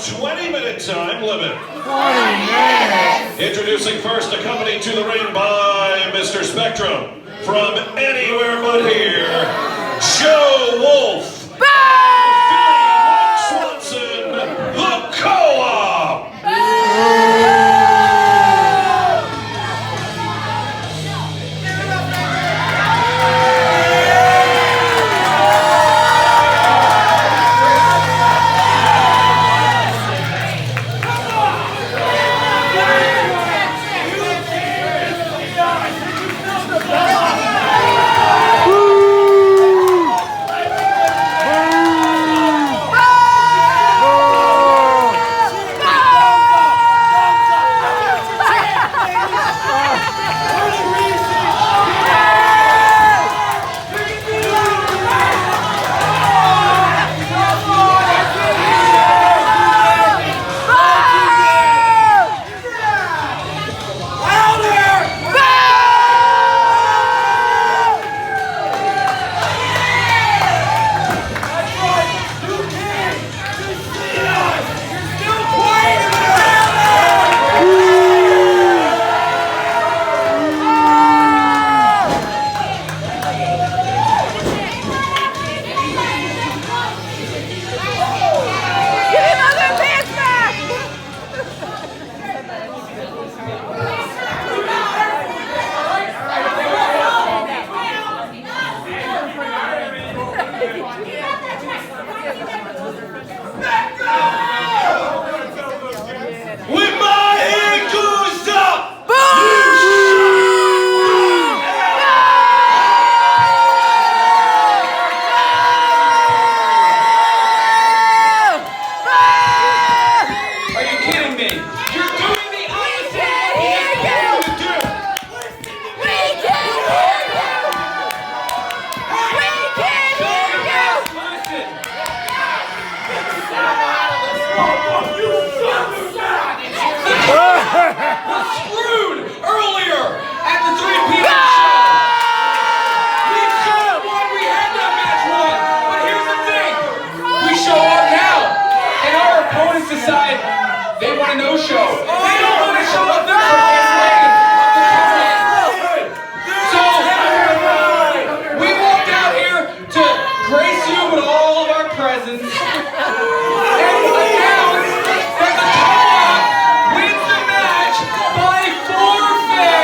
20-minute time limit. 20 minutes! Introducing first, accompanied to the ring by Mr. Spectrum, from anywhere but here, Joe Wolf. Swanson, the Co-op. They want a no-show. They don't want to show up there for So, we walked out here to grace you with all of our presents and announce that the Co-op wins the match by forfeit.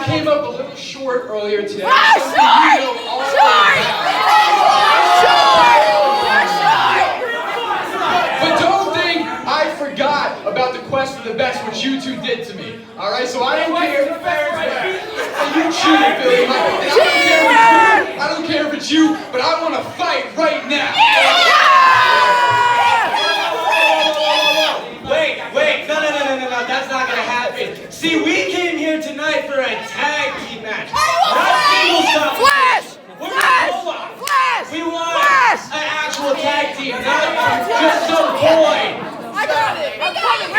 Came up a little short earlier today. Short! But don't think I forgot about the quest for the best, which you two did to me. All right, so I don't care. You cheated, Billy. I don't care if it's you, but I want to fight right now. Wait, no, that's not gonna happen. See, we came here tonight for a tag team match, not single stuff. We want an actual tag team, not just some boy. I got it. I'm coming.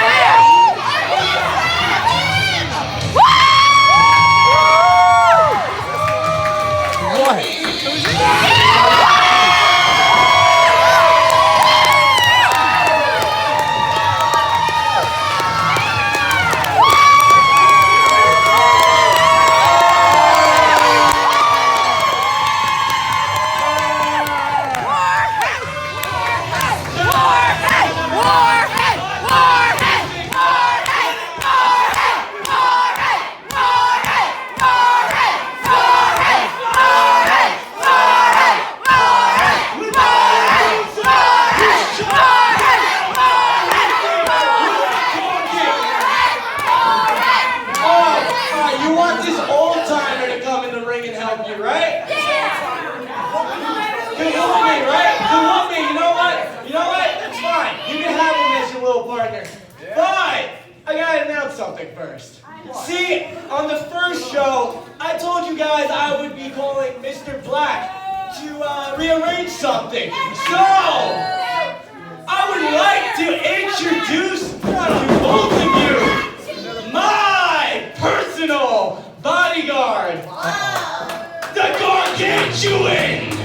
right? You want me, you know what? You know what? That's fine. You can have him as your little partner. But I gotta announce something first. See, on the first show, I told you guys I would be calling Mr. Black to rearrange something. So, I would like to introduce to both of you my personal bodyguard, the Gargantuan!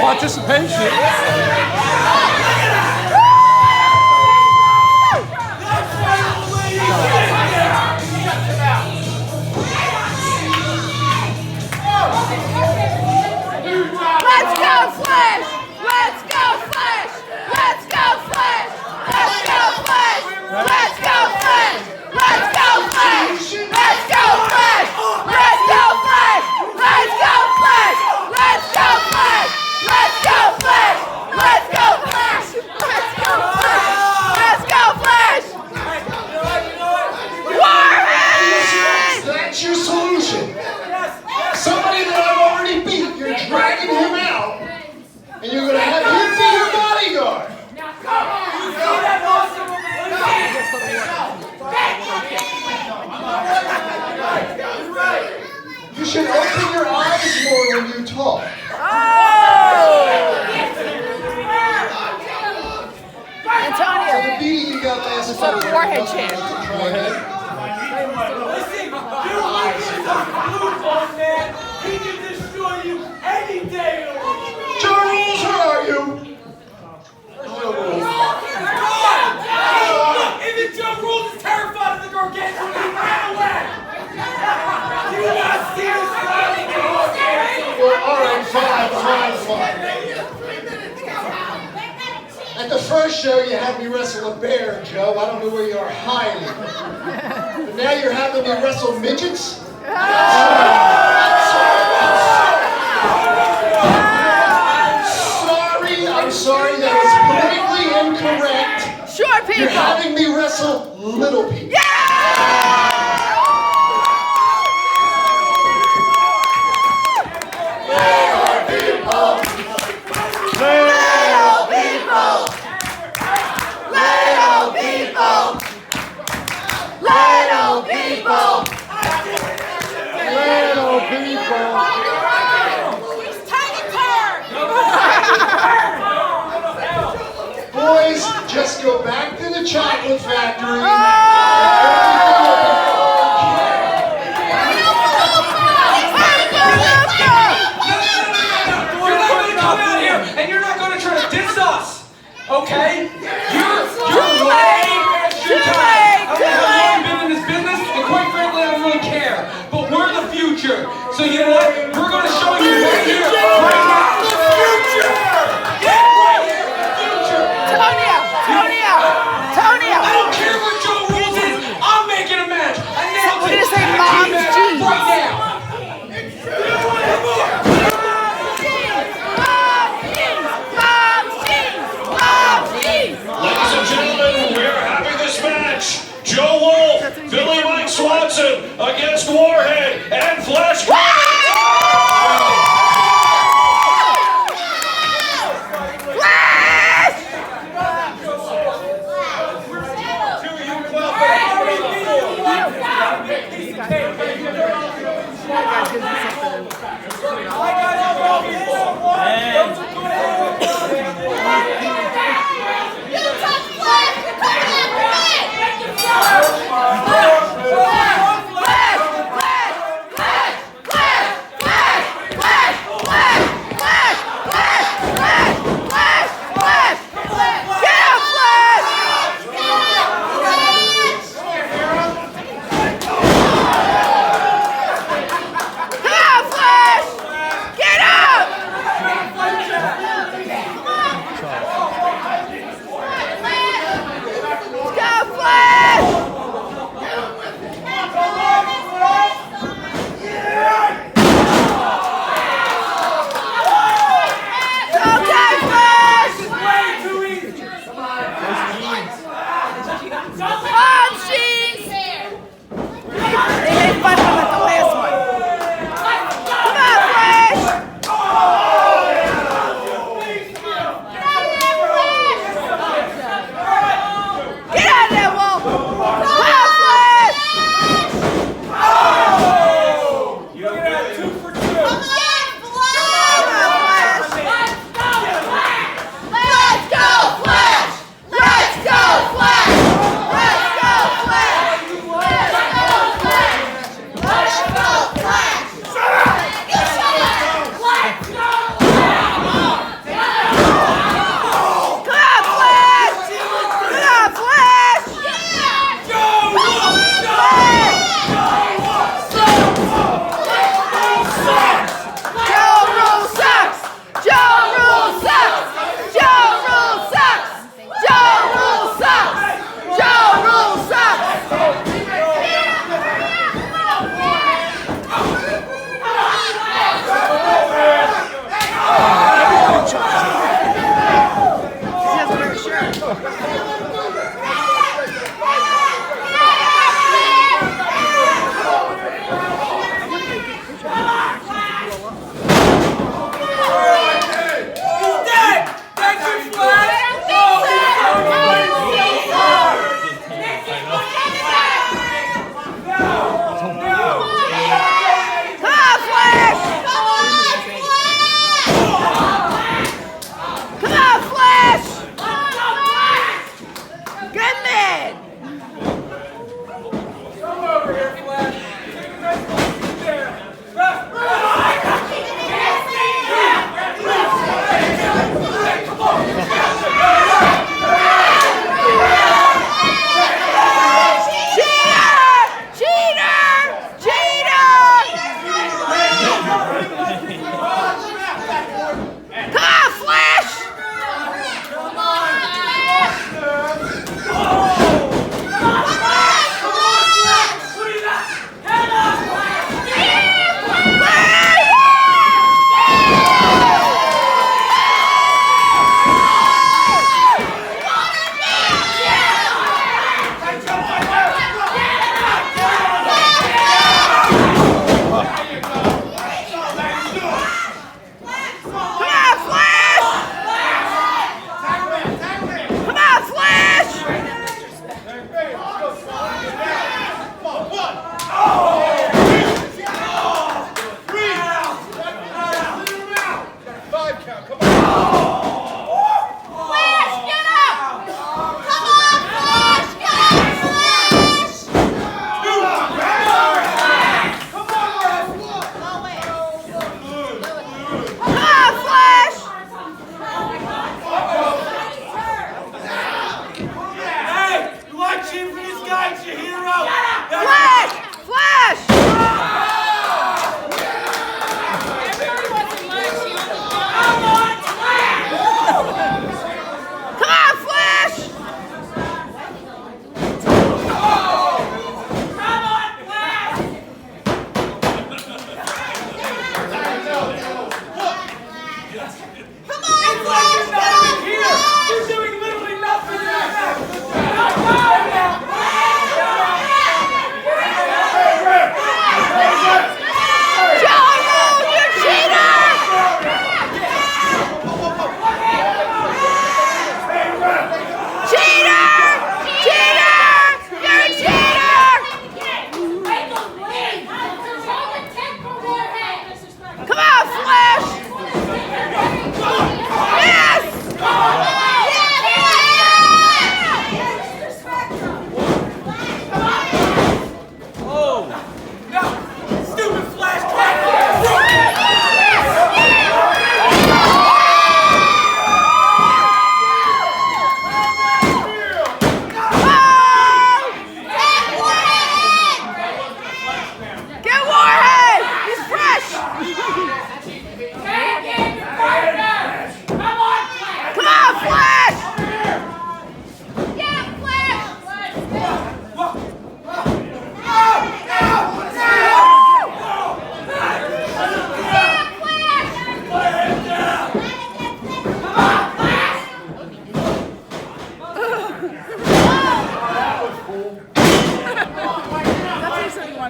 Participation. And you're gonna have him be your bodyguard. You should open your eyes more when you talk. Antonio. So the beating you got last Instead of Warhead chant. Warhead. Listen, you is a football man. He can destroy you any day. Joe Rules, where are you? Even Joe Rules is terrified of the Gargantuan. He ran away. You not see this fighting Gargantuan. Well, all right, fine. At the first show, you had me wrestle a bear, Joe. I don't know where you are hiding. But now you're having me wrestle midgets? I'm sorry, that was politically incorrect. Sure, people. You're having me wrestle little people. Yeah! Boys, just go back to the chocolate factory. You're not going to come out here and you're not going to try to diss us, okay? You're way past your time. I don't know how long you've been in this business, and quite frankly, I don't really care. But we're the future. So you know what? We're going to show you right here, right now, the future! Yeah, right here, the future! Tonio! I don't care what Joe Rules is. Philly Mike Swanson against Warhead and Flash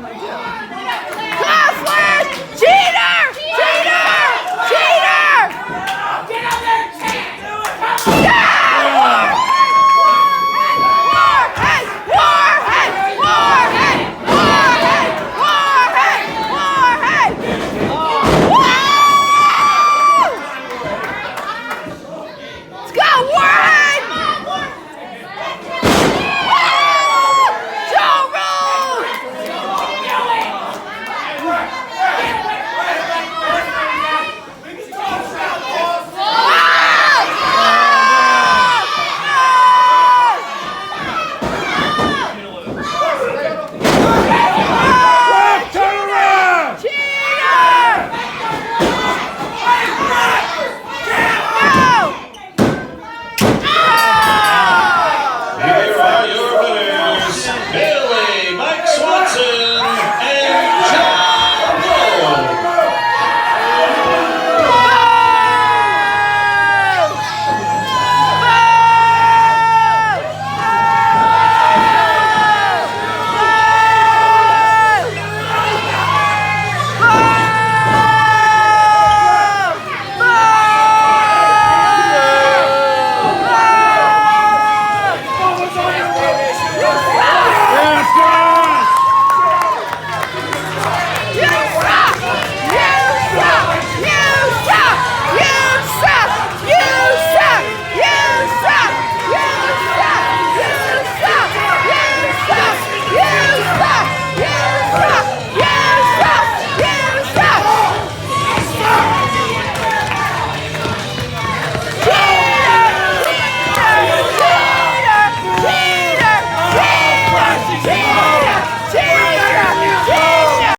normally do.